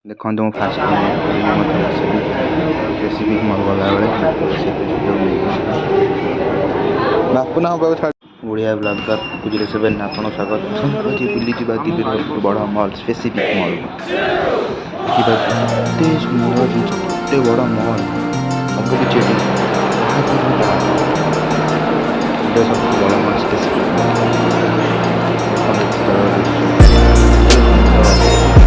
ଦେଖନ୍ତୁ ମୁଁ ଫାଷ୍ଟ ମୋତେ ସ୍ପେସିଫିକ୍ ମୋର ଗଲାବେଳେ ସେଇଠି ସୁଯୋଗ ମିଳିଥିଲା। ବାପୁ ନା ହବାକୁ ଛାଡ଼ ଓଡ଼ିଆ ବ୍ଲଗର କୁଜିର ସେଭେନ୍ ଆପଣଙ୍କୁ ସ୍ୱାଗତ। ଆଜି ବୁଲିଯିବା ଦିଲ୍ଲୀର ସବୁଠୁ ବଡ଼ ମଲ୍ ସ୍ପେସିଫିକ୍ ମଲ୍। ଦେଖିବା କେତେ ସୁନ୍ଦର ଜିନିଷ, କେତେ ବଡ଼ ମଲ୍, ସବୁକିଛି ଏଠି ଏଇଟା ସବୁଠୁ ବଡ଼ ମଲ୍ ସ୍ପେସିଫିକ୍ ମଲ୍। ଦେଖନ୍ତୁ ଭିତର ଦୃଶ୍ୟ କେତେ ସୁନ୍ଦର।